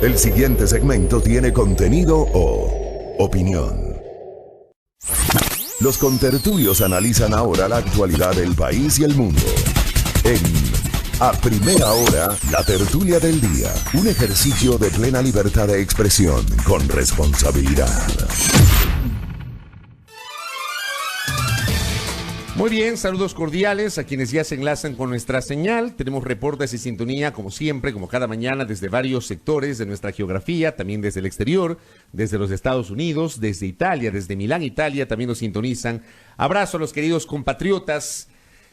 El siguiente segmento tiene contenido o opinión. Los contertulios analizan ahora la actualidad del país y el mundo. En A Primera Hora, la tertulia del día. Un ejercicio de plena libertad de expresión con responsabilidad. Muy bien, saludos cordiales a quienes ya se enlazan con nuestra señal. Tenemos reportes y sintonía, como siempre, como cada mañana, desde varios sectores de nuestra geografía, también desde el exterior, desde los Estados Unidos, desde Italia, desde Milán, Italia, también nos sintonizan. Abrazo a los queridos compatriotas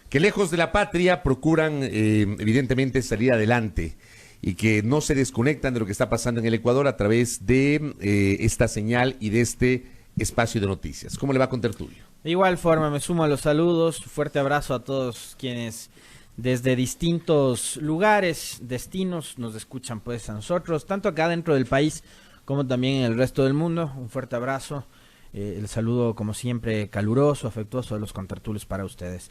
que lejos de la patria procuran, evidentemente, salir adelante y que no se desconectan de lo que está pasando en el Ecuador a través de esta señal y de este espacio de noticias. ¿Cómo le va con tertulio? De igual forma, me sumo a los saludos. Fuerte abrazo a todos quienes desde distintos lugares, destinos, nos escuchan pues a nosotros, tanto acá dentro del país como también en el resto del mundo. Un fuerte abrazo. El saludo, como siempre, caluroso, afectuoso de los contertulios para ustedes.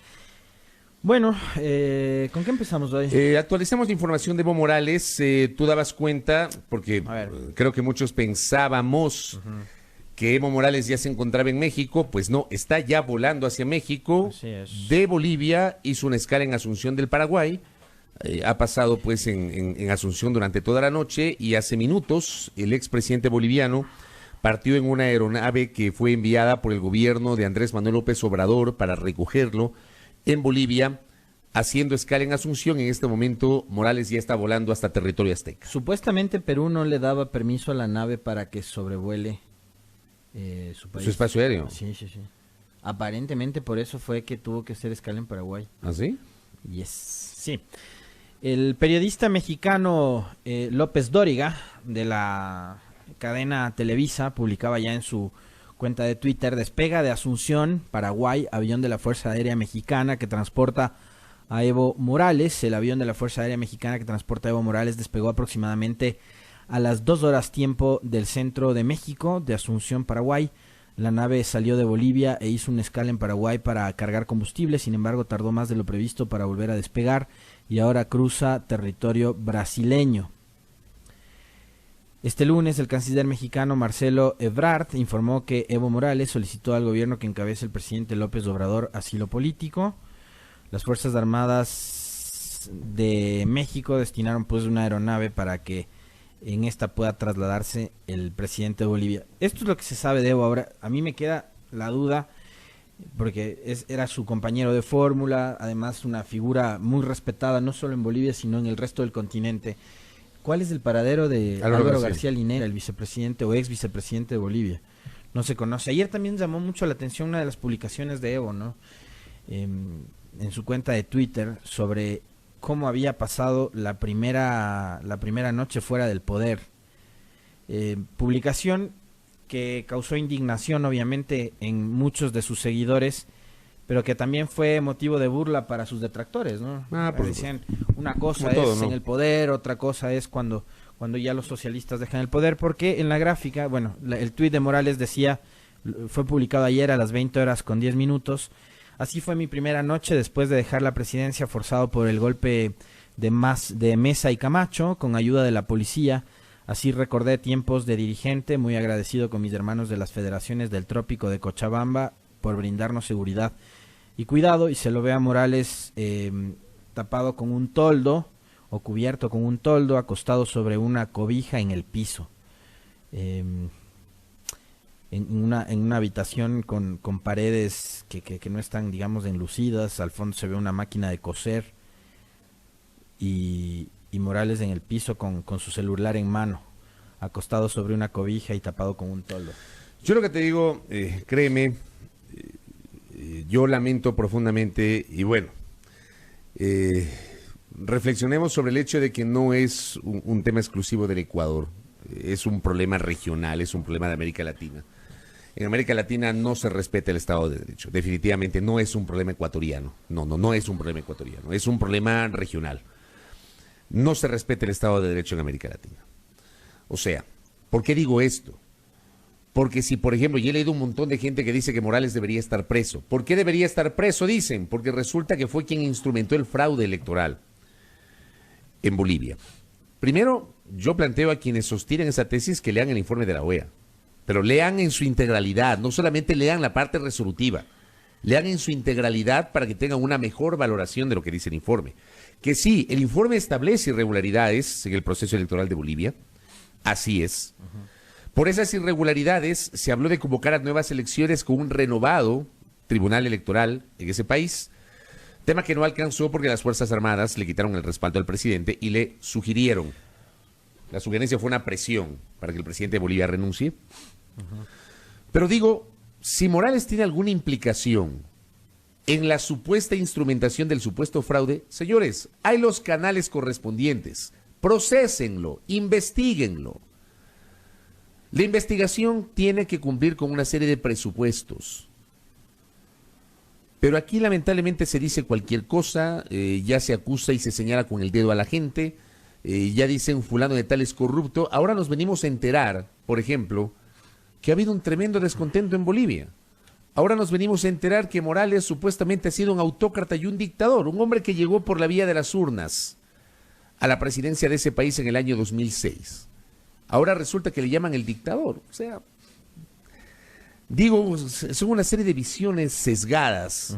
Bueno, ¿con qué empezamos hoy? Actualicemos la información de Evo Morales. Tú dabas cuenta, porque creo que muchos pensábamos que Evo Morales ya se encontraba en México. Pues no, está ya volando hacia México. Así es. De Bolivia, hizo una escala en Asunción del Paraguay. Ha pasado pues en Asunción durante toda la noche y hace minutos el expresidente boliviano partió en una aeronave que fue enviada por el gobierno de Andrés Manuel López Obrador para recogerlo en Bolivia, haciendo escala en Asunción. En este momento Morales ya está volando hasta territorio azteca. Supuestamente Perú no le daba permiso a la nave para que sobrevuele su país. ¿Su espacio aéreo? Sí. Aparentemente por eso fue que tuvo que hacer escala en Paraguay. ¿Ah, sí? Yes. Sí. El periodista mexicano López Dóriga, de la cadena Televisa, publicaba ya en su cuenta de Twitter: despega de Asunción, Paraguay, avión de la Fuerza Aérea Mexicana que transporta a Evo Morales. El avión de la Fuerza Aérea Mexicana que transporta a Evo Morales despegó aproximadamente a las 2 horas tiempo del centro de México, de Asunción, Paraguay. La nave salió de Bolivia e hizo una escala en Paraguay para cargar combustible. Sin embargo, tardó más de lo previsto para volver a despegar y ahora cruza territorio brasileño. Este lunes, el canciller mexicano Marcelo Ebrard informó que Evo Morales solicitó al gobierno que encabeza el presidente López Obrador asilo político. Las Fuerzas Armadas de México destinaron pues una aeronave para que en esta pueda trasladarse el presidente de Bolivia. Esto es lo que se sabe de Evo. Ahora, a mí me queda la duda, porque era su compañero de fórmula, además una figura muy respetada, no solo en Bolivia, sino en el resto del continente. ¿Cuál es el paradero de Álvaro García Linera, el vicepresidente o ex vicepresidente de Bolivia? No se conoce. Ayer también llamó mucho la atención una de las publicaciones de Evo, ¿no? En su cuenta de Twitter, sobre cómo había pasado la primera noche fuera del poder. Publicación que causó indignación, obviamente, en muchos de sus seguidores, pero que también fue motivo de burla para sus detractores, ¿no? Decían, una cosa es todo, ¿no?, en el poder, otra cosa es cuando ya los socialistas dejan el poder, porque en la gráfica, bueno, el tuit de Morales decía, fue publicado ayer a las 20 horas con 10 minutos, así fue mi primera noche después de dejar la presidencia forzado por el golpe de Mesa y Camacho, con ayuda de la policía. Así recordé tiempos de dirigente, muy agradecido con mis hermanos de las federaciones del Trópico de Cochabamba por brindarnos seguridad y cuidado. Y se lo ve a Morales tapado con un toldo o cubierto con un toldo, acostado sobre una cobija en el piso, en una habitación con paredes que no están, digamos, enlucidas. Al fondo se ve una máquina de coser y Morales en el piso con su celular en mano, acostado sobre una cobija y tapado con un toldo. Yo lo que te digo, créeme, yo lamento profundamente y bueno, reflexionemos sobre el hecho de que no es un tema exclusivo del Ecuador, es un problema regional, es un problema de América Latina. En América Latina no se respeta el Estado de Derecho, definitivamente no es un problema ecuatoriano, no es un problema ecuatoriano, es un problema regional. No se respeta el Estado de Derecho en América Latina. O sea, ¿por qué digo esto? Porque si, por ejemplo, yo he leído un montón de gente que dice que Morales debería estar preso. ¿Por qué debería estar preso? Dicen, porque resulta que fue quien instrumentó el fraude electoral en Bolivia. Primero, yo planteo a quienes sostienen esa tesis que lean el informe de la OEA, pero lean en su integralidad, no solamente lean la parte resolutiva, lean en su integralidad para que tengan una mejor valoración de lo que dice el informe. Que sí, el informe establece irregularidades en el proceso electoral de Bolivia, así es. Por esas irregularidades se habló de convocar a nuevas elecciones con un renovado tribunal electoral en ese país, tema que no alcanzó porque las Fuerzas Armadas le quitaron el respaldo al presidente y le sugirieron. La sugerencia fue una presión para que el presidente de Bolivia renuncie. Pero digo, si Morales tiene alguna implicación en la supuesta instrumentación del supuesto fraude, señores, hay los canales correspondientes. Prosésenlo, investíguenlo. La investigación tiene que cumplir con una serie de presupuestos. Pero aquí lamentablemente se dice cualquier cosa, ya se acusa y se señala con el dedo a la gente, ya dicen fulano de tal es corrupto. Ahora nos venimos a enterar, por ejemplo, que ha habido un tremendo descontento en Bolivia. Ahora nos venimos a enterar que Morales supuestamente ha sido un autócrata y un dictador, un hombre que llegó por la vía de las urnas a la presidencia de ese país en el año 2006. Ahora resulta que le llaman el dictador. O sea, digo, son una serie de visiones sesgadas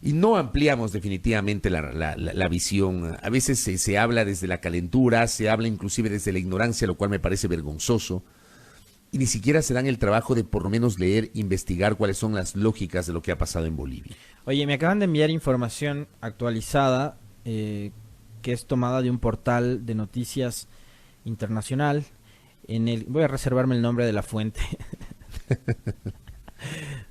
y no ampliamos definitivamente la visión. A veces se habla desde la calentura, se habla inclusive desde la ignorancia, lo cual me parece vergonzoso. Y ni siquiera se dan el trabajo de por lo menos leer, investigar cuáles son las lógicas de lo que ha pasado en Bolivia. Oye, me acaban de enviar información actualizada que es tomada de un portal de noticias internacional. Voy a reservarme el nombre de la fuente.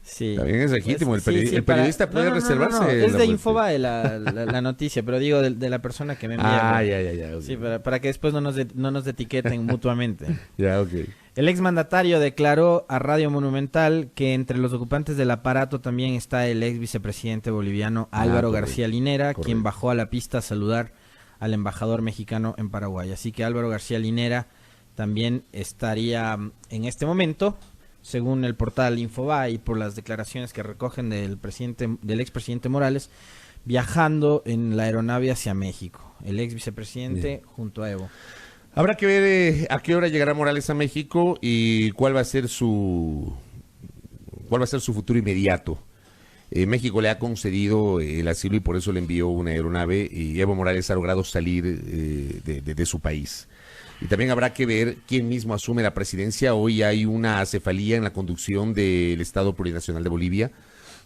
Sí. También es legítimo, el periodista puede reservarse. Es de Infobae la noticia, pero digo de la persona que me envía. Ya. Okay. Sí, para que después no nos etiqueten mutuamente. Ya, ok. El exmandatario declaró a Radio Monumental que entre los ocupantes del aparato también está el ex vicepresidente boliviano Álvaro García Linera, quien bajó a la pista a saludar al embajador mexicano en Paraguay. Así que Álvaro García Linera también estaría en este momento, según el portal Infobae y por las declaraciones que recogen del expresidente Morales, viajando en la aeronave hacia México. El ex vicepresidente junto a Evo. Habrá que ver a qué hora llegará Morales a México y cuál va a ser su futuro inmediato. México le ha concedido el asilo y por eso le envió una aeronave y Evo Morales ha logrado salir de su país. Y también habrá que ver quién mismo asume la presidencia. Hoy hay una acefalía en la conducción del Estado Plurinacional de Bolivia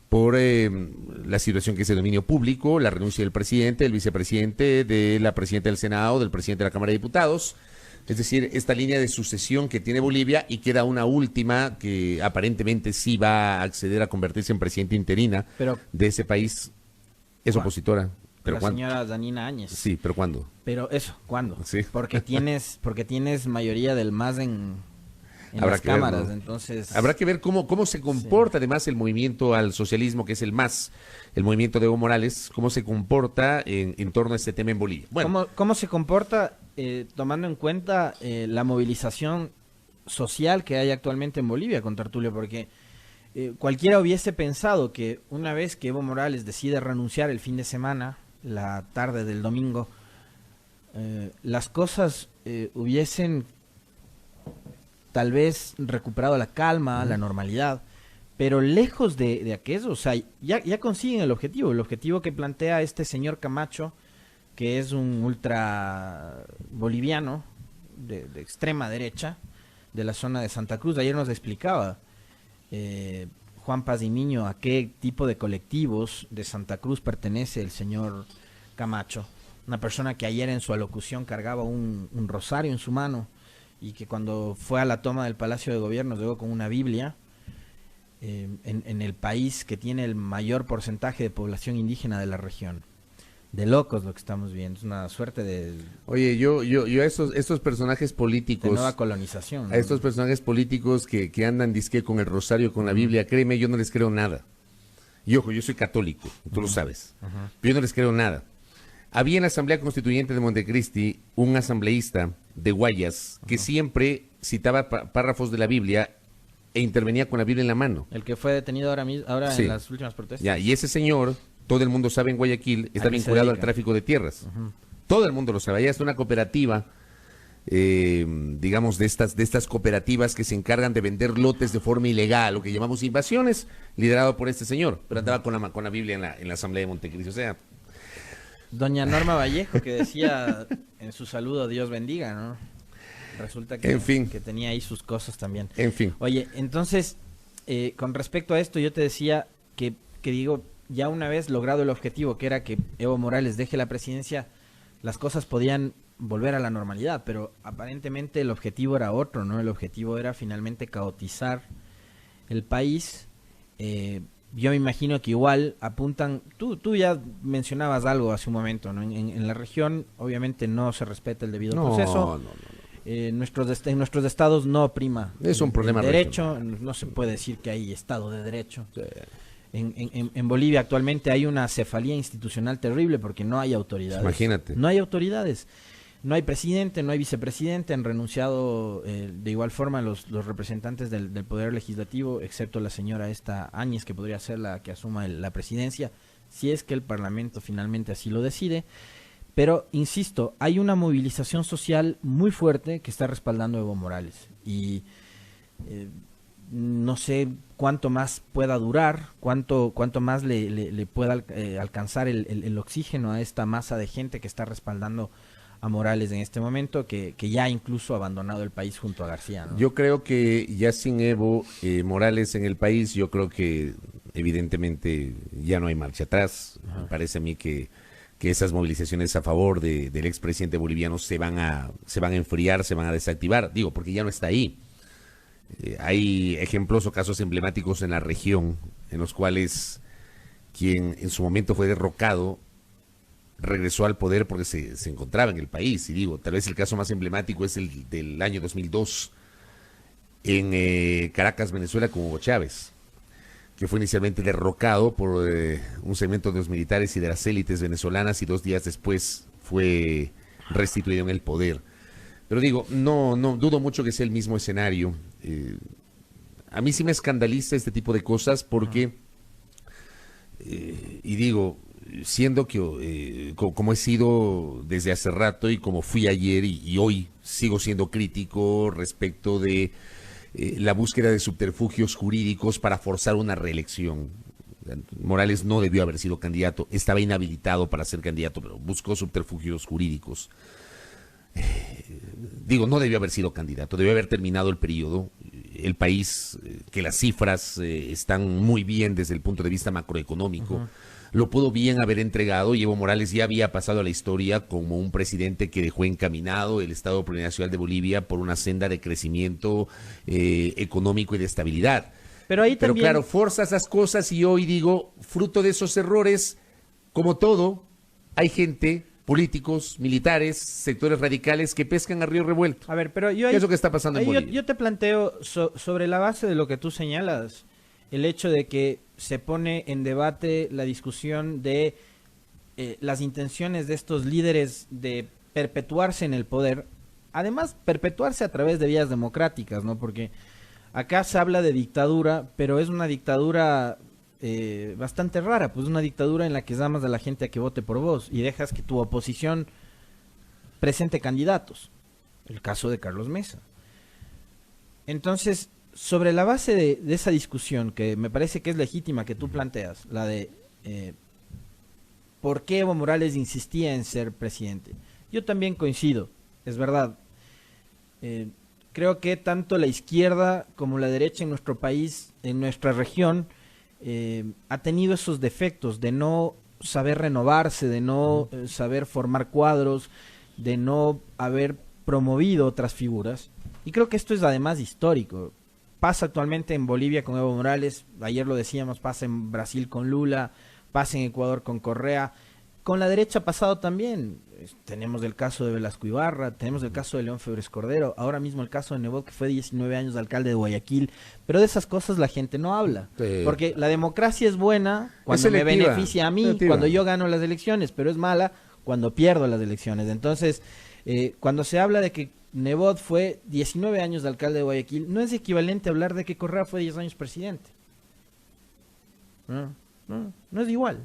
por la situación que es el dominio público, la renuncia del presidente, del vicepresidente, de la presidenta del Senado, del presidente de la Cámara de Diputados. Es decir, esta línea de sucesión que tiene Bolivia y queda una última que aparentemente sí va a acceder a convertirse en presidenta interina de ese país. Es opositora. ¿Pero la señora Danina Áñez. Sí, pero ¿cuándo? Pero eso, ¿cuándo? Sí. Porque tienes mayoría del MAS en las cámaras, entonces... Habrá que ver cómo se comporta además el movimiento al socialismo, que es el MAS, el movimiento de Evo Morales, cómo se comporta en torno a este tema en Bolivia. Bueno. ¿Cómo se comporta tomando en cuenta la movilización social que hay actualmente en Bolivia contra Artulio? Porque cualquiera hubiese pensado que una vez que Evo Morales decide renunciar el fin de semana, la tarde del domingo, las cosas hubiesen tal vez recuperado la calma, la normalidad, pero lejos de aquello, o sea, ya consiguen el objetivo que plantea este señor Camacho, que es un ultra boliviano de extrema derecha, de la zona de Santa Cruz. Ayer nos explicaba Juan Paz y Miño a qué tipo de colectivos de Santa Cruz pertenece el señor Camacho, una persona que ayer en su alocución cargaba un rosario en su mano y que cuando fue a la toma del Palacio de Gobierno llegó con una Biblia en el país que tiene el mayor porcentaje de población indígena de la región. De locos lo que estamos viendo, es una suerte de... Oye, yo a estos personajes políticos... De nueva colonización, ¿no? A estos personajes políticos que andan disque con el rosario, con la Biblia, créeme, yo no les creo nada. Y ojo, yo soy católico, tú lo sabes, pero yo no les creo nada. Había en la Asamblea Constituyente de Montecristi un asambleísta de Guayas que siempre citaba párrafos de la Biblia e intervenía con la Biblia en la mano. El que fue detenido ahora sí, en las últimas protestas. Ya, y ese señor, todo el mundo sabe en Guayaquil, está vinculado al tráfico de tierras. Todo el mundo lo sabe. Allá está una cooperativa digamos, de estas cooperativas que se encargan de vender lotes de forma ilegal, lo que llamamos invasiones, liderado por este señor, pero andaba con la Biblia en la Asamblea de Montecristi. O sea, doña Norma Vallejo, que decía en su saludo Dios bendiga, ¿no? Resulta que, en fin, que tenía ahí sus cosas también. En fin. Oye, entonces, con respecto a esto, yo te decía que digo, ya una vez logrado el objetivo, que era que Evo Morales deje la presidencia, las cosas podían volver a la normalidad, pero aparentemente el objetivo era otro, ¿no? El objetivo era finalmente caotizar el país. Yo me imagino que igual apuntan, tú ya mencionabas algo hace un momento, ¿no? En la región obviamente no se respeta el debido proceso. En nuestros estados no prima es un problema el derecho, no se puede decir que hay estado de derecho. Sí. En Bolivia actualmente hay una cefalía institucional terrible porque no hay autoridades. Imagínate. No hay autoridades. No hay presidente, no hay vicepresidente, han renunciado de igual forma los representantes del Poder Legislativo, excepto la señora esta Áñez, que podría ser la que asuma la presidencia, si es que el Parlamento finalmente así lo decide. Pero, insisto, hay una movilización social muy fuerte que está respaldando a Evo Morales. Y no sé cuánto más pueda durar, cuánto más le pueda alcanzar el oxígeno a esta masa de gente que está respaldando a Morales en este momento, que ya incluso ha abandonado el país junto a García, ¿no? Yo creo que ya sin Evo Morales en el país, yo creo que evidentemente ya no hay marcha atrás. Me parece a mí que esas movilizaciones a favor del expresidente boliviano se van a enfriar, se van a desactivar, digo, porque ya no está ahí. Hay ejemplos o casos emblemáticos en la región en los cuales quien en su momento fue derrocado regresó al poder porque se encontraba en el país. Y digo, tal vez el caso más emblemático es el del año 2002 en Caracas, Venezuela, con Hugo Chávez, que fue inicialmente derrocado por un segmento de los militares y de las élites venezolanas y 2 días después fue restituido en el poder. Pero digo, no dudo mucho que sea el mismo escenario. A mí sí me escandaliza este tipo de cosas porque, y digo, siendo que como he sido desde hace rato y como fui ayer y hoy sigo siendo crítico respecto de la búsqueda de subterfugios jurídicos para forzar una reelección. Morales no debió haber sido candidato, estaba inhabilitado para ser candidato, pero buscó subterfugios jurídicos. Digo, no debió haber sido candidato, debió haber terminado el periodo. El país, que las cifras están muy bien desde el punto de vista macroeconómico, lo pudo bien haber entregado, y Evo Morales ya había pasado a la historia como un presidente que dejó encaminado el Estado Plurinacional de Bolivia por una senda de crecimiento económico y de estabilidad. Pero claro, forza esas cosas y hoy digo, fruto de esos errores, como todo, hay gente, políticos, militares, sectores radicales que pescan a río revuelto. A ver, pero ¿Qué es lo que está pasando en Bolivia? Yo te planteo sobre la base de lo que tú señalas, el hecho de que se pone en debate la discusión de las intenciones de estos líderes de perpetuarse en el poder, además perpetuarse a través de vías democráticas, ¿no? Porque acá se habla de dictadura, pero es una dictadura bastante rara, pues una dictadura en la que llamas a la gente a que vote por vos y dejas que tu oposición presente candidatos. El caso de Carlos Mesa. Entonces, sobre la base de esa discusión, que me parece que es legítima que tú planteas, la de por qué Evo Morales insistía en ser presidente, yo también coincido, es verdad. Creo que tanto la izquierda como la derecha en nuestro país, en nuestra región, ha tenido esos defectos de no saber renovarse, de no saber formar cuadros, de no haber promovido otras figuras. Y creo que esto es además histórico. Pasa actualmente en Bolivia con Evo Morales, ayer lo decíamos, pasa en Brasil con Lula, pasa en Ecuador con Correa. Con la derecha ha pasado también. Tenemos el caso de Velasco Ibarra, tenemos el caso de León Febres Cordero, ahora mismo el caso de Nebot, que fue 19 años de alcalde de Guayaquil, pero de esas cosas la gente no habla, porque la democracia es buena cuando me beneficia a mí, cuando yo gano las elecciones, pero es mala cuando pierdo las elecciones. Entonces, cuando se habla de que Nebot fue 19 años de alcalde de Guayaquil, no es equivalente a hablar de que Correa fue 10 años presidente. No es igual.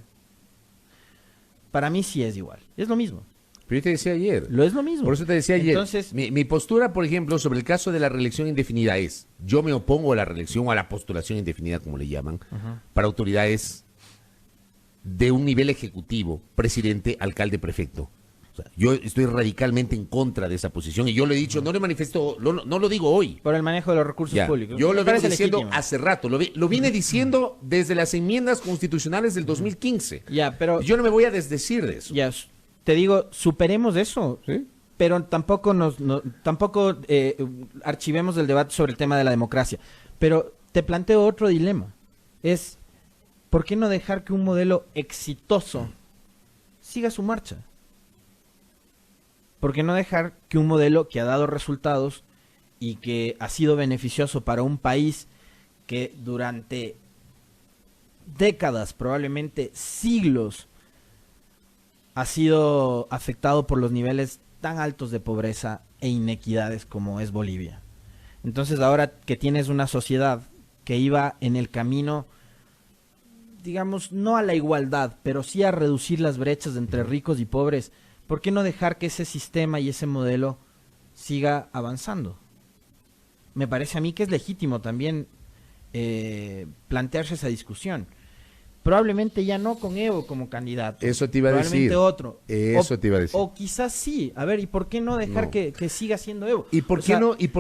Para mí sí es igual, es lo mismo. Pero yo te decía ayer. Lo es lo mismo. Por eso te decía ayer. Entonces, mi postura, por ejemplo, sobre el caso de la reelección indefinida es, yo me opongo a la reelección o a la postulación indefinida, como le llaman, para autoridades de un nivel ejecutivo, presidente, alcalde, prefecto. O sea, yo estoy radicalmente en contra de esa posición y yo lo he dicho, no lo manifiesto, no lo digo hoy. Por el manejo de los recursos públicos. Yo lo vengo diciendo hace rato, lo vine diciendo desde las enmiendas constitucionales del 2015. Ya, pero yo no me voy a desdecir de eso. Ya, te digo, superemos eso, ¿sí? Pero tampoco archivemos el debate sobre el tema de la democracia. Pero te planteo otro dilema. Es, ¿por qué no dejar que un modelo exitoso siga su marcha? ¿Por qué no dejar que un modelo que ha dado resultados y que ha sido beneficioso para un país que durante décadas, probablemente siglos, ha sido afectado por los niveles tan altos de pobreza e inequidades como es Bolivia? Entonces, ahora que tienes una sociedad que iba en el camino, digamos, no a la igualdad, pero sí a reducir las brechas entre ricos y pobres, ¿por qué no dejar que ese sistema y ese modelo siga avanzando? Me parece a mí que es legítimo también plantearse esa discusión. Probablemente ya no con Evo como candidato. Eso te iba a decir. Probablemente otro. Eso te iba a decir. O quizás sí. A ver, ¿y por qué no dejar que siga siendo Evo? ¿Y por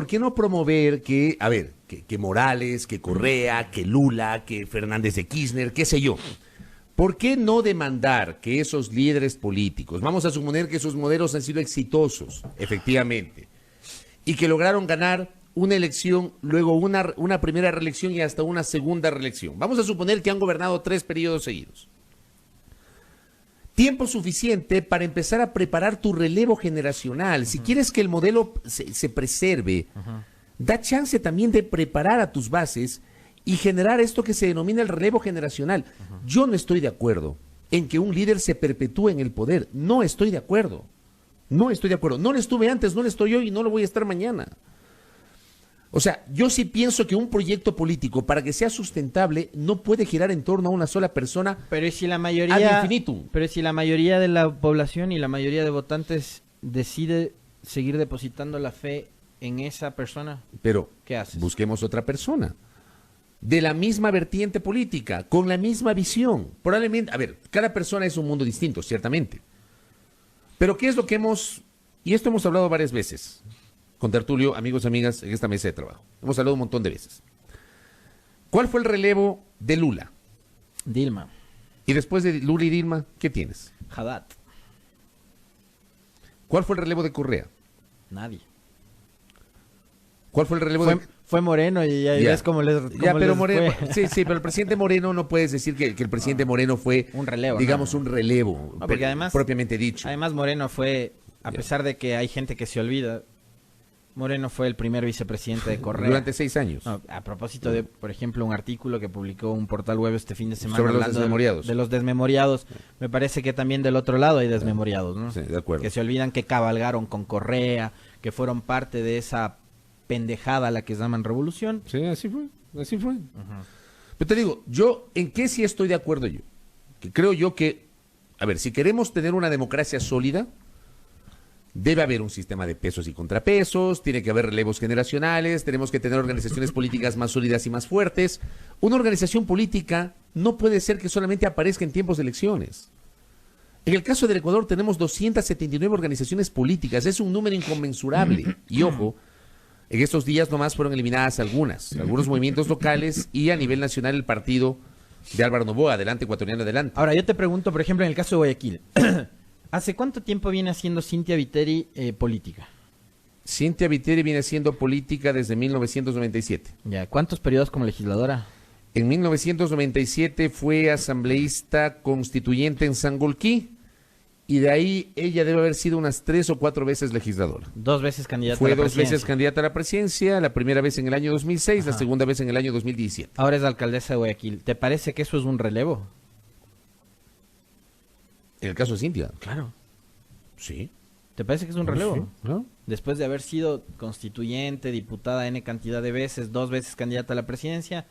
qué no promover que, a ver, que Morales, que Correa, que Lula, que Fernández de Kirchner, qué sé yo? ¿Por qué no demandar que esos líderes políticos, vamos a suponer que esos modelos han sido exitosos, efectivamente, y que lograron ganar una elección, luego una primera reelección y hasta una segunda reelección? Vamos a suponer que han gobernado 3 periodos seguidos. Tiempo suficiente para empezar a preparar tu relevo generacional. Si quieres que el modelo se preserve, da chance también de preparar a tus bases y generar esto que se denomina el relevo generacional. Yo no estoy de acuerdo en que un líder se perpetúe en el poder. No estoy de acuerdo. No estoy de acuerdo. No lo estuve antes, no lo estoy hoy y no lo voy a estar mañana. O sea, yo sí pienso que un proyecto político, para que sea sustentable, no puede girar en torno a una sola persona. Pero ¿y si la mayoría, ad infinitum? Pero si la mayoría de la población y la mayoría de votantes decide seguir depositando la fe en esa persona, pero ¿qué haces? Busquemos otra persona de la misma vertiente política, con la misma visión. Probablemente, a ver, cada persona es un mundo distinto, ciertamente. Pero ¿qué es lo que y esto hemos hablado varias veces con Tertulio, amigos y amigas, en esta mesa de trabajo? Hemos hablado un montón de veces. ¿Cuál fue el relevo de Lula? Dilma. Y después de Lula y Dilma, ¿qué tienes? Haddad. ¿Cuál fue el relevo de Correa? Nadie. ¿Cuál fue el relevo Fue Moreno y ya ves cómo les pero Moreno, sí, pero el presidente Moreno no puedes decir que el presidente Moreno fue un relevo, digamos, un relevo, no, porque además, propiamente dicho. Además Moreno fue, a pesar de que hay gente que se olvida, Moreno fue el primer vicepresidente de Correa. Durante 6 años. No, a propósito de, por ejemplo, un artículo que publicó un portal web este fin de semana sobre los desmemoriados. De los desmemoriados. Me parece que también del otro lado hay desmemoriados, ¿no? Sí, de acuerdo. Que se olvidan que cabalgaron con Correa, que fueron parte de esa pendejada a la que llaman revolución. Sí, así fue. Pero te digo, ¿en qué sí estoy de acuerdo yo? Que creo yo que, a ver, si queremos tener una democracia sólida, debe haber un sistema de pesos y contrapesos, tiene que haber relevos generacionales, tenemos que tener organizaciones políticas más sólidas y más fuertes. Una organización política no puede ser que solamente aparezca en tiempos de elecciones. En el caso del Ecuador tenemos 279 organizaciones políticas, es un número inconmensurable. Y ojo, en estos días nomás fueron eliminadas algunos movimientos locales y a nivel nacional el partido de Álvaro Noboa, Adelante Ecuatoriano Adelante. Ahora, yo te pregunto, por ejemplo, en el caso de Guayaquil, ¿hace cuánto tiempo viene haciendo Cynthia Viteri política? Cynthia Viteri viene haciendo política desde 1997. Ya, ¿cuántos periodos como legisladora? En 1997 fue asambleísta constituyente en Sangolquí. Y de ahí ella debe haber sido unas 3 o 4 veces legisladora. 2 veces candidata a la presidencia. Fue 2 veces candidata a la presidencia, la primera vez en el año 2006, la segunda vez en el año 2017. Ahora es alcaldesa de Guayaquil. ¿Te parece que eso es un relevo? En el caso de Cynthia. Claro. Sí. ¿Te parece que es un relevo? Sí, ¿no? Después de haber sido constituyente, diputada N cantidad de veces, 2 veces candidata a la presidencia,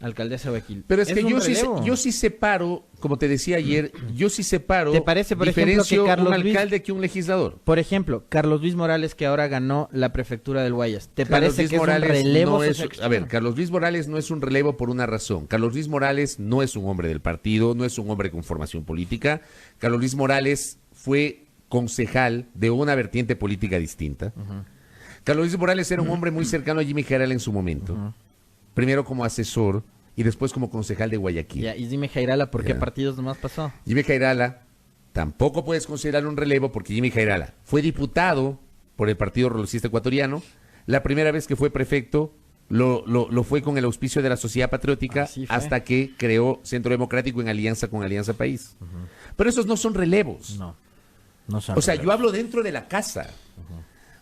Alcaldesa de Guayaquil. Pero es que yo sí separo, como te decía ayer, yo sí separo. ¿Te parece, por ejemplo, que Carlos un alcalde que un legislador? Por ejemplo, Carlos Luis Morales, que ahora ganó la prefectura del Guayas. ¿Te parece que es un relevo? A ver, Carlos Luis Morales no es un relevo por una razón. Carlos Luis Morales no es un hombre del partido, no es un hombre con formación política. Carlos Luis Morales fue concejal de una vertiente política distinta. Carlos Luis Morales era un hombre muy cercano a Jimmy Jairala en su momento. Primero como asesor y después como concejal de Guayaquil. Ya, y Jimmy Jairala, ¿por qué partidos nomás pasó? Jimmy Jairala tampoco puedes considerar un relevo porque Jimmy Jairala fue diputado por el Partido Rolocista Ecuatoriano. La primera vez que fue prefecto lo fue con el auspicio de la Sociedad Patriótica hasta que creó Centro Democrático en alianza con Alianza País. Pero esos no son relevos. No son o sea, relevos. Yo hablo dentro de la casa.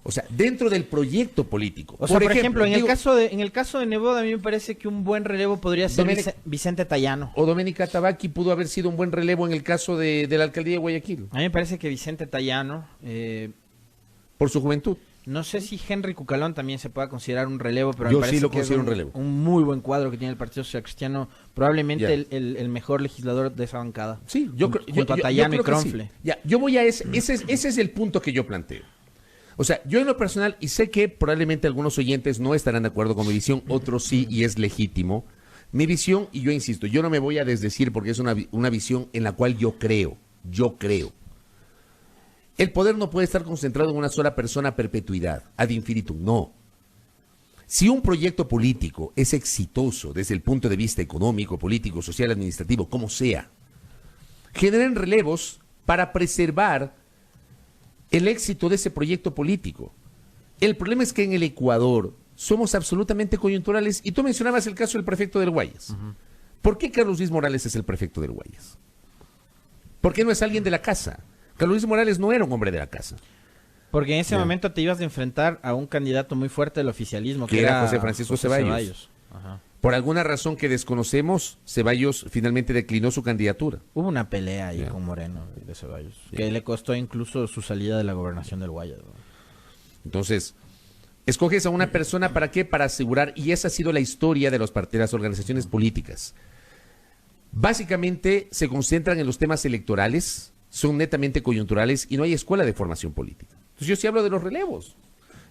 O sea, dentro del proyecto político. O sea, por ejemplo, en el caso de Nebot, a mí me parece que un buen relevo podría ser Vicente Tallano. O Doménica Tabaqui pudo haber sido un buen relevo en el caso de la alcaldía de Guayaquil. A mí me parece que Vicente Tallano... por su juventud. No sé si Henry Cucalón también se pueda considerar un relevo, pero yo me parece sí lo que considero es un relevo. Un muy buen cuadro que tiene el Partido Social Cristiano, probablemente el mejor legislador de esa bancada. Sí, yo creo junto a Tallano y Cronfle. Sí. Ya, yo voy a ese es el punto que yo planteo. O sea, yo en lo personal, y sé que probablemente algunos oyentes no estarán de acuerdo con mi visión, otros sí, y es legítimo. Mi visión, y yo insisto, yo no me voy a desdecir porque es una visión en la cual yo creo. El poder no puede estar concentrado en una sola persona a perpetuidad, ad infinitum, no. Si un proyecto político es exitoso desde el punto de vista económico, político, social, administrativo, como sea, generen relevos para preservar el éxito de ese proyecto político. El problema es que en el Ecuador somos absolutamente coyunturales, y tú mencionabas el caso del prefecto del Guayas. ¿Por qué Carlos Luis Morales es el prefecto del Guayas? ¿Por qué no es alguien de la casa? Carlos Luis Morales no era un hombre de la casa. Porque en ese momento te ibas a enfrentar a un candidato muy fuerte del oficialismo, que era José Francisco Ceballos. Por alguna razón que desconocemos, Ceballos finalmente declinó su candidatura. Hubo una pelea ahí con Moreno de Ceballos, que le costó incluso su salida de la gobernación del Guayas. Entonces, escoges a una persona ¿para qué? Para asegurar, y esa ha sido la historia de las organizaciones políticas. Básicamente se concentran en los temas electorales, son netamente coyunturales y no hay escuela de formación política. Entonces yo sí hablo de los relevos.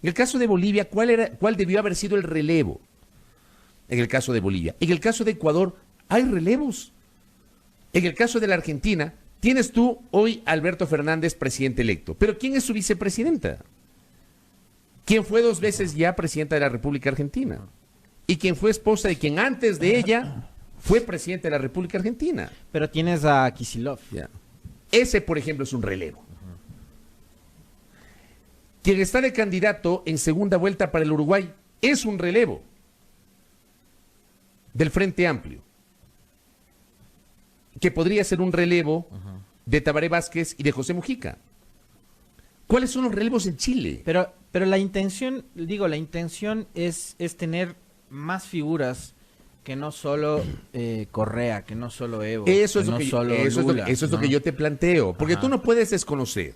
En el caso de Bolivia, ¿cuál debió haber sido el relevo? En el caso de Bolivia. En el caso de Ecuador, hay relevos. En el caso de la Argentina, tienes tú hoy a Alberto Fernández presidente electo. Pero ¿quién es su vicepresidenta? ¿Quién fue 2 veces ya presidenta de la República Argentina? Y quien fue esposa de quien antes de ella fue presidente de la República Argentina. Pero tienes a Kicillof. Ese, por ejemplo, es un relevo. Quien está de candidato en segunda vuelta para el Uruguay es un relevo del Frente Amplio, que podría ser un relevo de Tabaré Vázquez y de José Mujica. ¿Cuáles son los relevos en Chile? Pero la intención es tener más figuras que no solo Correa, que no solo Evo, eso es lo que yo te planteo, porque tú no puedes desconocer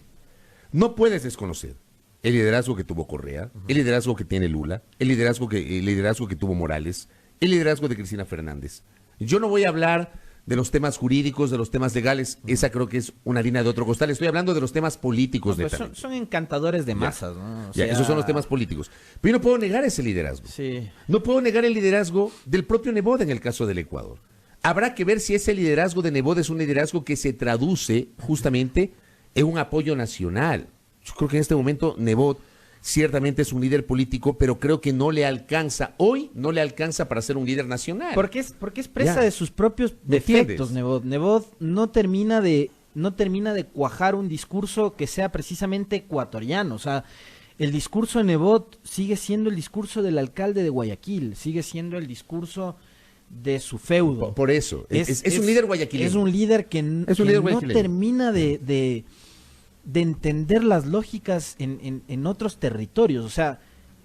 el liderazgo que tuvo Correa, el liderazgo que tiene Lula, el liderazgo que tuvo Morales, el liderazgo de Cristina Fernández. Yo no voy a hablar de los temas jurídicos, de los temas legales, esa creo que es una harina de otro costal. Estoy hablando de los temas políticos. Son encantadores de masas, ¿no? Esos son los temas políticos. Pero yo no puedo negar ese liderazgo. Sí. No puedo negar el liderazgo del propio Nebot en el caso del Ecuador. Habrá que ver si ese liderazgo de Nebot es un liderazgo que se traduce justamente en un apoyo nacional. Yo creo que en este momento Nebot ciertamente es un líder político, pero creo que no le alcanza para ser un líder nacional. Porque es presa de sus propios defectos, Nebot. Nebot no termina de cuajar un discurso que sea precisamente ecuatoriano. O sea, el discurso de Nebot sigue siendo el discurso del alcalde de Guayaquil, sigue siendo el discurso de su feudo. Por eso, es un líder guayaquileño. Es un líder que no termina de entender las lógicas en otros territorios. O sea,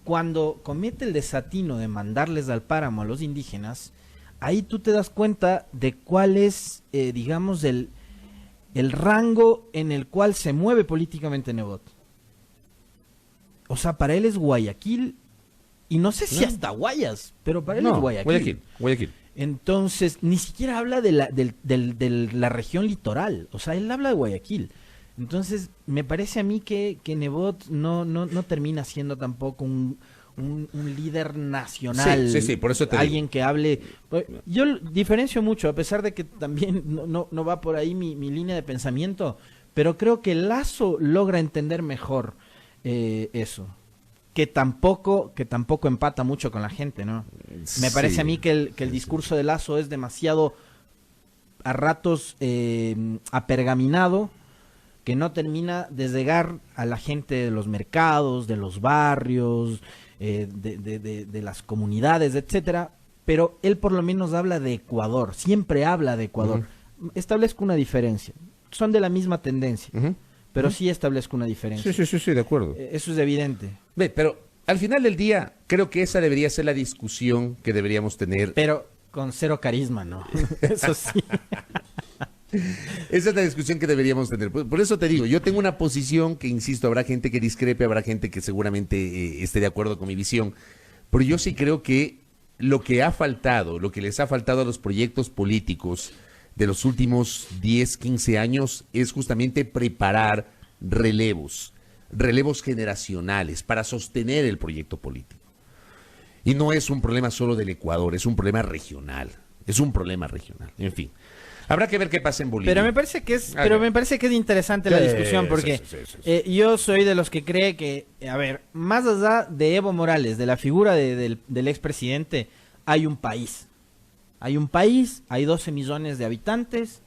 cuando comete el desatino de mandarles al páramo a los indígenas, ahí tú te das cuenta de cuál es, digamos, el rango en el cual se mueve políticamente Nebot. O sea, para él es Guayaquil, y no sé si hasta Guayas, pero para él es Guayaquil. Guayaquil. Entonces, ni siquiera habla de la región litoral, o sea, él habla de Guayaquil. Entonces, me parece a mí que Nebot no termina siendo tampoco un líder nacional. Sí, por eso te alguien digo. que hable. Yo diferencio mucho, a pesar de que también no va por ahí mi línea de pensamiento, pero creo que Lasso logra entender mejor eso. Que tampoco empata mucho con la gente, ¿no? Me parece a mí que el discurso de Lasso es demasiado, a ratos, apergaminado, que no termina de llegar a la gente de los mercados, de los barrios, de las comunidades, etcétera. Pero él por lo menos habla de Ecuador, siempre habla de Ecuador. Establezco una diferencia. Son de la misma tendencia. Pero sí establezco una diferencia. Sí, de acuerdo. Eso es evidente. Pero al final del día, creo que esa debería ser la discusión que deberíamos tener. Pero con cero carisma, ¿no? Eso sí. Esa es la discusión que deberíamos tener. Por eso te digo, yo tengo una posición que, insisto, habrá gente que discrepe, habrá gente que seguramente esté de acuerdo con mi visión. Pero yo sí creo que lo que les ha faltado a los proyectos políticos de los últimos 10, 15 años es justamente preparar relevos generacionales para sostener el proyecto político. Y no es un problema solo del Ecuador, es un problema regional. En fin, habrá que ver qué pasa en Bolivia. Pero me parece que es interesante la discusión, porque yo soy de los que cree que, a ver, más allá de Evo Morales, de la figura del expresidente, hay un país. Hay 12 millones de habitantes,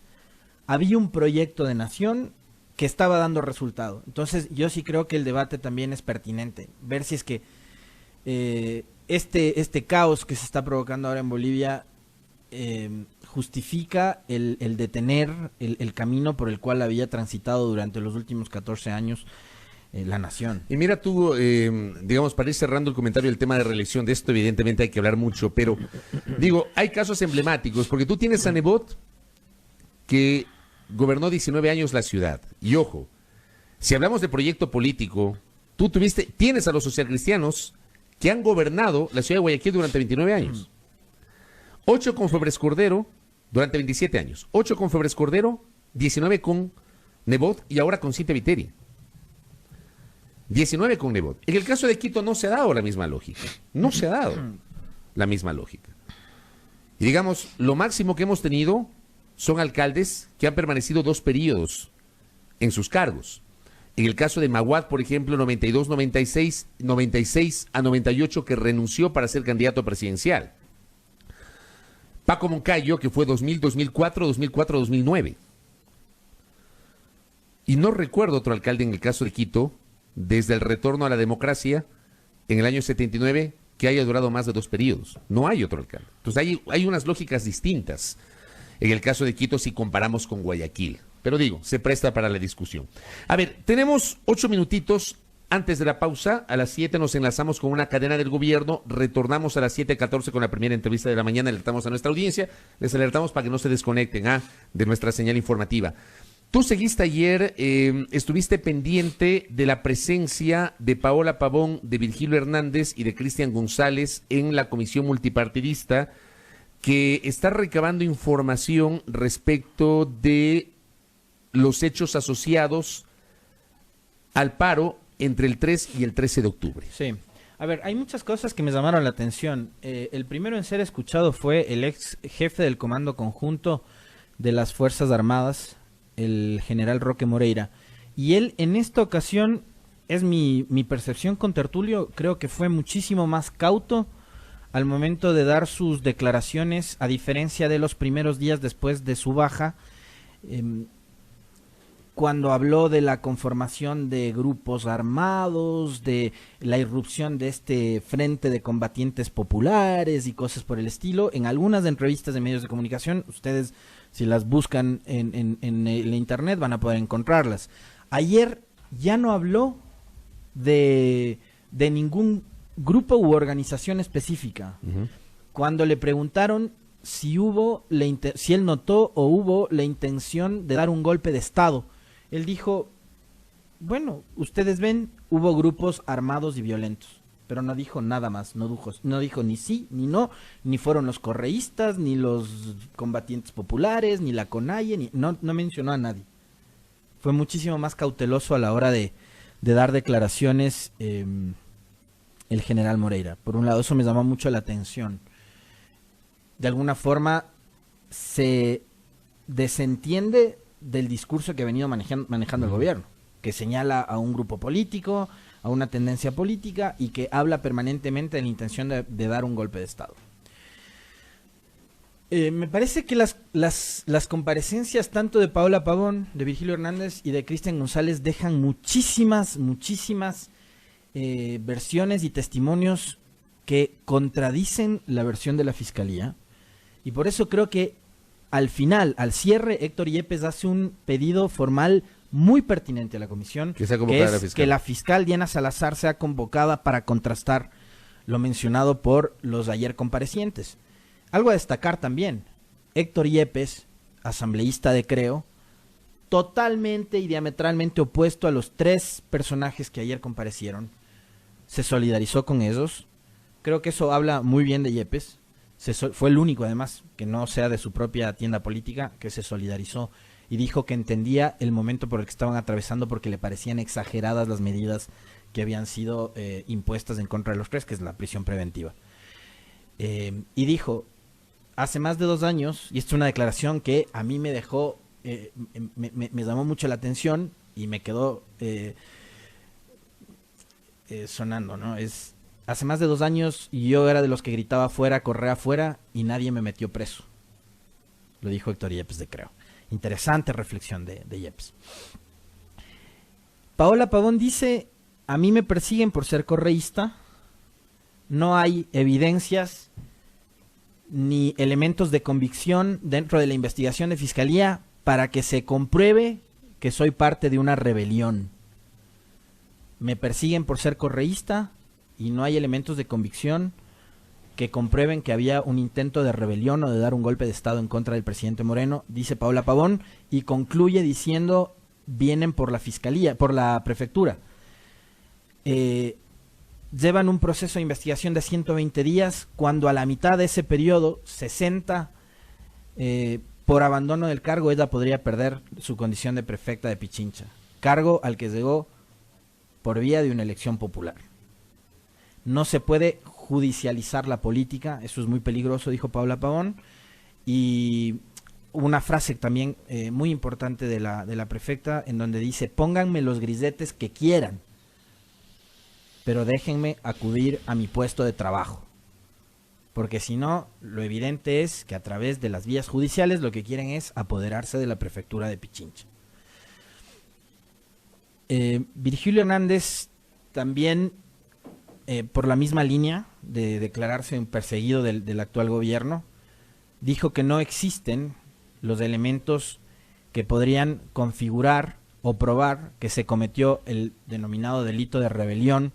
había un proyecto de nación que estaba dando resultado. Entonces yo sí creo que el debate también es pertinente, ver si es que este caos que se está provocando ahora en Bolivia justifica el detener el camino por el cual había transitado durante los últimos 14 años la nación. Y mira tú, digamos, para ir cerrando el comentario del tema de reelección, de esto evidentemente hay que hablar mucho, pero digo, hay casos emblemáticos, porque tú tienes a Nebot, que gobernó 19 años la ciudad, y ojo, si hablamos de proyecto político, tienes a los socialcristianos que han gobernado la ciudad de Guayaquil durante 29 años. 8 con Febres Cordero durante 27 años. 8 con Febres Cordero, 19 con Nebot y ahora con Cintia Viteri. 19 con Nebot. En el caso de Quito no se ha dado la misma lógica. No se ha dado la misma lógica. Y digamos, lo máximo que hemos tenido son alcaldes que han permanecido 2 periodos en sus cargos. En el caso de Maguad, por ejemplo, 92, 96 a 98, que renunció para ser candidato presidencial. Paco Moncayo, que fue 2000, 2004, 2004, 2009. Y no recuerdo otro alcalde en el caso de Quito, desde el retorno a la democracia, en el año 79, que haya durado más de 2 periodos. No hay otro alcalde. Entonces hay unas lógicas distintas en el caso de Quito si comparamos con Guayaquil. Pero digo, se presta para la discusión. A ver, tenemos 8 minutitos antes de la pausa. A las 7 nos enlazamos con una cadena del gobierno. Retornamos a las 7:14 con la primera entrevista de la mañana. Alertamos a nuestra audiencia. Les alertamos para que no se desconecten de nuestra señal informativa. Tú seguiste ayer, estuviste pendiente de la presencia de Paola Pavón, de Virgilio Hernández y de Cristian González en la comisión multipartidista que está recabando información respecto de los hechos asociados al paro entre el 3 y el 13 de octubre. Sí. A ver, hay muchas cosas que me llamaron la atención. El primero en ser escuchado fue el ex jefe del Comando Conjunto de las Fuerzas Armadas, el general Roque Moreira. Y él, en esta ocasión, es mi percepción con Tertulio, creo que fue muchísimo más cauto al momento de dar sus declaraciones, a diferencia de los primeros días después de su baja, cuando habló de la conformación de grupos armados, de la irrupción de este frente de combatientes populares y cosas por el estilo. En algunas entrevistas de medios de comunicación, ustedes si las buscan en el internet van a poder encontrarlas. Ayer ya no habló de ningún grupo u organización específica. Cuando le preguntaron si él notó o hubo la intención de dar un golpe de Estado, él dijo, bueno, ustedes ven, hubo grupos armados y violentos. pero no dijo nada más, no dijo ni sí, ni no, ni fueron los correístas, ni los combatientes populares, ni la CONAIE, no mencionó a nadie. Fue muchísimo más cauteloso a la hora de dar declaraciones el general Moreira. Por un lado, eso me llamó mucho la atención. De alguna forma se desentiende del discurso que ha venido manejando el gobierno, que señala a un grupo político, a una tendencia política y que habla permanentemente de la intención de dar un golpe de Estado. Me parece que las comparecencias tanto de Paola Pavón, de Virgilio Hernández y de Cristian González dejan muchísimas versiones y testimonios que contradicen la versión de la Fiscalía, y por eso creo que al final, al cierre, Héctor Yepes hace un pedido formal muy pertinente a la comisión, que es que la fiscal Diana Salazar sea convocada para contrastar lo mencionado por los ayer comparecientes. Algo a destacar también, Héctor Yepes, asambleísta de Creo, totalmente y diametralmente opuesto a los 3 personajes que ayer comparecieron, se solidarizó con ellos. Creo que eso habla muy bien de Yepes. Fue el único, además, que no sea de su propia tienda política, que se solidarizó y dijo que entendía el momento por el que estaban atravesando porque le parecían exageradas las medidas que habían sido impuestas en contra de los 3, que es la prisión preventiva. Y dijo, hace más de 2 años, y esta es una declaración que a mí me dejó, me llamó mucho la atención y me quedó sonando, ¿no? Hace más de 2 años yo era de los que gritaba afuera, correa afuera, y nadie me metió preso. Lo dijo Héctor Yepes de Creo. Interesante reflexión de Yepes. Paola Pavón dice, a mí me persiguen por ser correísta, no hay evidencias ni elementos de convicción dentro de la investigación de Fiscalía para que se compruebe que soy parte de una rebelión. Me persiguen por ser correísta y no hay elementos de convicción que comprueben que había un intento de rebelión o de dar un golpe de Estado en contra del presidente Moreno, dice Paola Pavón, y concluye diciendo, vienen por la Fiscalía, por la Prefectura. Llevan un proceso de investigación de 120 días, cuando a la mitad de ese periodo, 60, por abandono del cargo, ella podría perder su condición de prefecta de Pichincha, cargo al que llegó por vía de una elección popular. No se puede judicializar la política, eso es muy peligroso, dijo Paola Pavón. Y una frase también muy importante de la prefecta, en donde dice, pónganme los grisetes que quieran, pero déjenme acudir a mi puesto de trabajo, porque si no, lo evidente es que a través de las vías judiciales lo que quieren es apoderarse de la prefectura de Pichincha. Virgilio Hernández también, por la misma línea de declararse un perseguido del actual gobierno, dijo que no existen los elementos que podrían configurar o probar que se cometió el denominado delito de rebelión,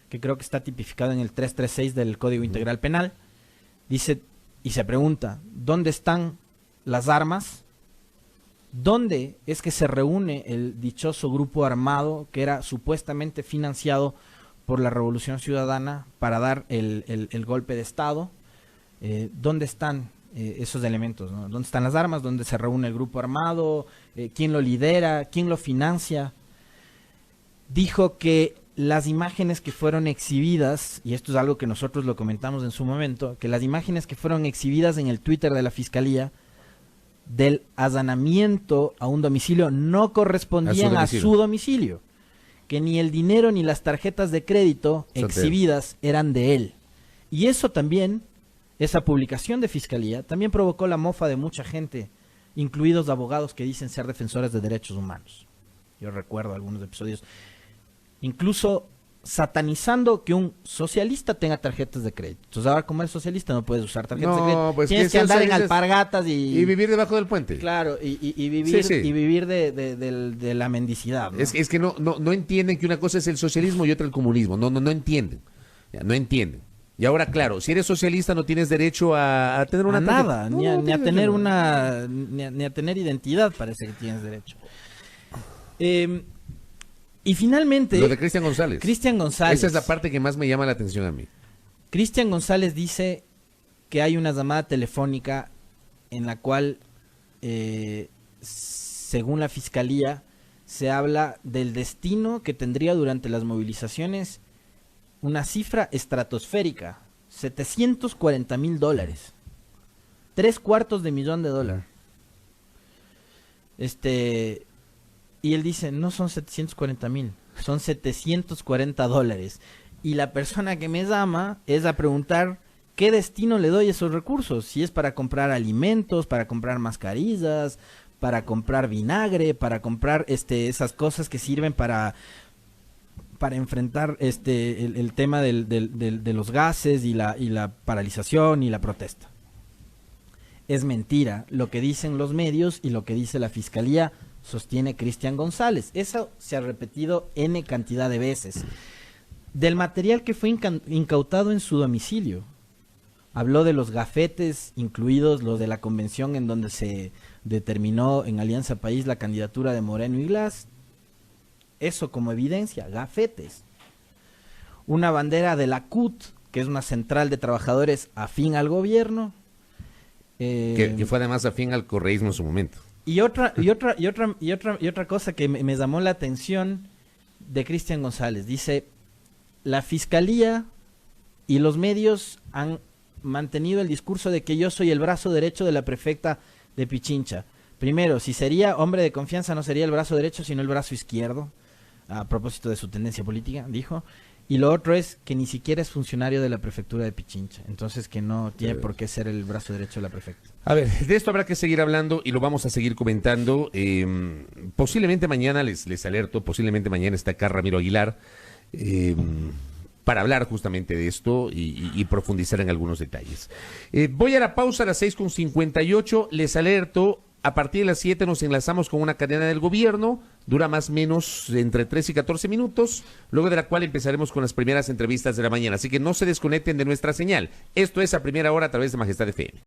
que creo que está tipificado en el 336 del Código Integral Penal. Dice, y se pregunta, ¿dónde están las armas? ¿Dónde es que se reúne el dichoso grupo armado que era supuestamente financiado por la Revolución Ciudadana para dar el golpe de Estado? ¿Dónde están esos elementos, ¿no? ¿Dónde están las armas? ¿Dónde se reúne el grupo armado? ¿Quién lo lidera? ¿Quién lo financia? Dijo que las imágenes que fueron exhibidas, y esto es algo que nosotros lo comentamos en su momento, que las imágenes que fueron exhibidas en el Twitter de la Fiscalía del allanamiento a un domicilio no correspondían a su domicilio, que ni el dinero ni las tarjetas de crédito exhibidas eran de él. Y eso también, esa publicación de Fiscalía, también provocó la mofa de mucha gente, incluidos abogados que dicen ser defensores de derechos humanos. Yo recuerdo algunos episodios, incluso satanizando que un socialista tenga tarjetas de crédito. Entonces ahora, como eres socialista, no puedes usar tarjetas de crédito. Pues tienes que andar en alpargatas y vivir debajo del puente. Claro, y vivir de la mendicidad, ¿no? Es que no entienden que una cosa es el socialismo y otra el comunismo. No entienden. No entienden. Y ahora, claro, si eres socialista no tienes derecho a tener una nada, ni a tener ni a tener identidad, parece que tienes derecho. Y finalmente... Lo de Cristian González. Cristian González. Esa es la parte que más me llama la atención a mí. Cristian González dice que hay una llamada telefónica en la cual, según la fiscalía, se habla del destino que tendría durante las movilizaciones una cifra estratosférica, $740,000, $750,000. Y él dice, no son 740,000, son $740. Y la persona que me llama es a preguntar qué destino le doy a esos recursos, si es para comprar alimentos, para comprar mascarillas, para comprar vinagre, para comprar esas cosas que sirven para enfrentar el tema de los gases y la paralización y la protesta. Es mentira lo que dicen los medios y lo que dice la fiscalía, sostiene Cristian González. Eso se ha repetido N cantidad de veces. Del material que fue incautado en su domicilio, habló de los gafetes, incluidos los de la convención en donde se determinó en Alianza País la candidatura de Moreno y Glass. Eso como evidencia, gafetes. Una bandera de la CUT, que es una central de trabajadores afín al gobierno. Que fue además afín al correísmo en su momento. Y otra cosa que me llamó la atención de Cristian González. Dice, la fiscalía y los medios han mantenido el discurso de que yo soy el brazo derecho de la prefecta de Pichincha. Primero, si sería hombre de confianza, no sería el brazo derecho, sino el brazo izquierdo, a propósito de su tendencia política, dijo. Y lo otro es que ni siquiera es funcionario de la prefectura de Pichincha, entonces que no tiene por qué ser el brazo derecho de la prefecta. A ver, de esto habrá que seguir hablando y lo vamos a seguir comentando. Posiblemente mañana, les alerto, posiblemente mañana está acá Ramiro Aguilar para hablar justamente de esto y profundizar en algunos detalles. Voy a la pausa a las 6:58, les alerto. A partir de las 7 nos enlazamos con una cadena del gobierno, dura más o menos entre 3 y 14 minutos, luego de la cual empezaremos con las primeras entrevistas de la mañana. Así que no se desconecten de nuestra señal. Esto es A Primera Hora a través de Majestad FM.